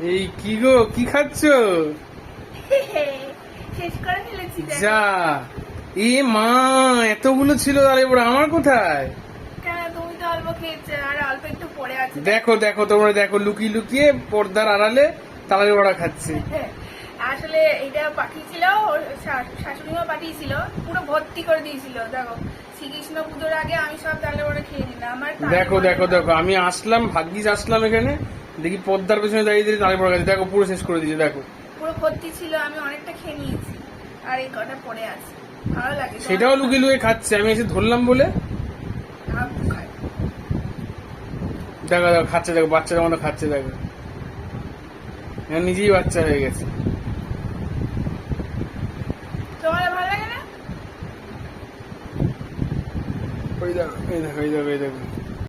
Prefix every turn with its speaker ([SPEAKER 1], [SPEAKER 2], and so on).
[SPEAKER 1] এই কি গো, কি খাচ্ছ?
[SPEAKER 2] শেষ করে ফেলেছি।
[SPEAKER 1] যা, এ মা, এতগুলো ছিল তাহলে বড়, আমার কোথায়?
[SPEAKER 2] কেন, তুমি তো অল্প খেয়েছো আর অল্প একটু পড়ে আছে।
[SPEAKER 1] দেখো দেখো, তোমরা দেখো, লুকিয়ে লুকিয়ে পর্দার আড়ালে তালের বড়া খাচ্ছে।
[SPEAKER 2] আসলে এটা পাঠিয়েছিল, শাশুড়িমা পাঠিয়েছিল, পুরো ভর্তি করে দিয়েছিল। দেখো, শ্রীকৃষ্ণ পুজোর আগে আমি সব তালের বড়া খেয়ে নিলাম। আমার
[SPEAKER 1] দেখো দেখো দেখো, আমি আসলাম, ভাগ্যিস আসলাম এখানে, দেখি পর্দার পেছনে দাঁড়িয়ে দাঁড়িয়ে তালের বড়া খাচ্ছে। দেখো, পুরো শেষ করে দিয়েছে। দেখো,
[SPEAKER 2] পুরো ভর্তি ছিল, আমি অনেকটা খেয়ে নিয়েছি আর এই কটা পড়ে আছে। ভালো লাগে।
[SPEAKER 1] সেটাও লুকিয়ে লুকিয়ে খাচ্ছে, আমি এসে ধরলাম বলে। দেখো দেখো, খাচ্ছে, দেখো বাচ্চাদের মতো খাচ্ছে। দেখো, নিজেই বাচ্চা হয়ে গেছে।
[SPEAKER 2] তোমার ভালো লাগে না?
[SPEAKER 1] ওই দেখো, এই দেখো, এই দেখো, এই দেখো।